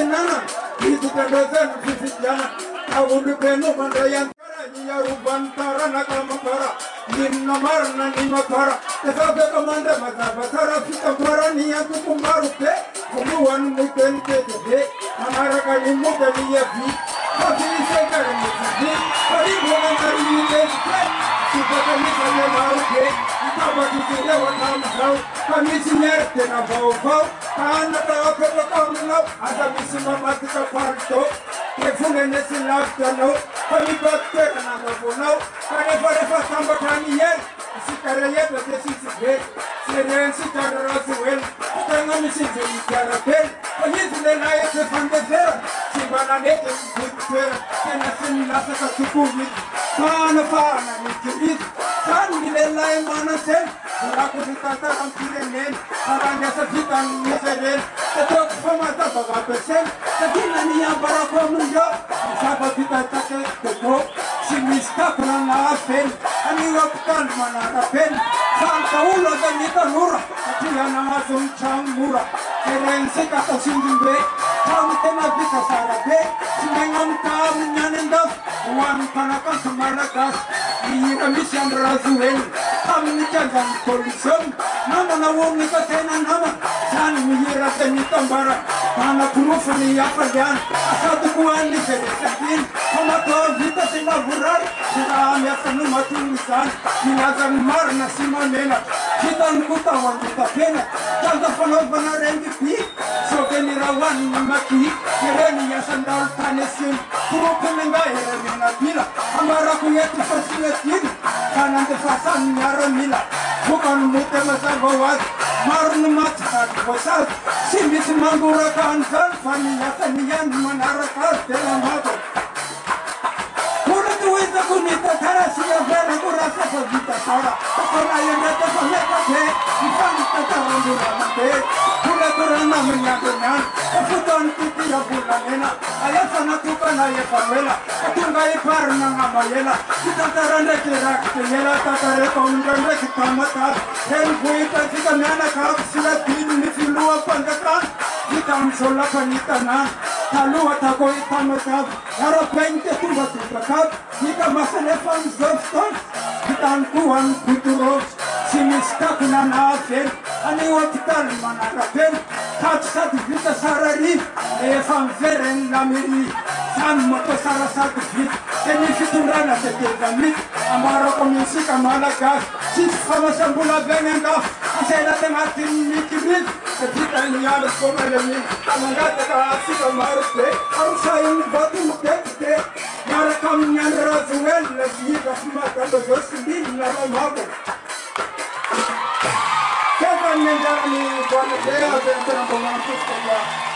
sinana itu terdosen fisijana awudu penu mandayan ya rubantara nakamara ninnamarna nimakara tesabe kamanda mazabara fikabara niyaku kumbarupe kumuwan mutente de amara kalimu daliya bi kafiri sekare mutbi paribona mariyete sibakami kale marupe itabati kile watamzau kamisinyer tena bau kana tawape kamna azabisima matika parto kefune nesilafta kami bakter na mabonau kane farefa samba kani yer sikare yer de sisbe seren sikare rasuel tanga misinze ikarapel oyizile na yete fande fera sibana nete sikera tena sinla saka tukumi fana nikibit sandile la emana sen raku ditata rampirenen aranya sefitan miseren tetok pemata baga persen tekina niya barako munjo saba ditata ke tetok simista prana afen ani waktan mana afen santa ulo danita nura atia nama sunchang mura kerense kata sindimbe kam tena bisa sarabe simengon kam nyanendas wan panakan semarakas ini kami siang rasuel kami jangan polisi nama nawong ni kasena nama san mihira teni tambara mana kuruf ni apa dan asal tukuan di sedesakin kama to vita sila burar kita ambil sanu matulisan minazan marna simanela kita nukutawan kita pena jangan pernah benar MVP so kenirawan maki kereni ya sandal tanesin kuruf mengai herena bila amara kuyetu fasilitin kanan tefasan nyara mila bukan muter masar bawat marun matar bosat simbis manggurakan kan fania sanian manarakat dalam hati kulit itu kunita tarasia vera kurasa sabita sara karena yang datang mereka ke bukan kata randuran ke kulit terana menyadarkan kefutuan tidak bulan ena ayat sana tukan ayat pamela tunggai parna ngamayela kita taranda kerak kenyela tatare kongranda kita mata dan buita kita nana kap silatin ni filua pandakan kita amsola panitana lalu atako kita mata harap pente tuba kap kita masane fam zofton kita ankuan kuturos simista kuna nafen ani wakitan manarapen katsat kita sarari fam veren namiri san moto sarasat fit ini fiturana tetegamit amara komisi kamalakas sis khamasam bula benenda asela tematin mikibit kita niar komelemi amangata ka asika marute arusain batu mukte marakam nyan razuel lagi kasmata dosindi na mabo kapan menjadi buat dia tentang pemampus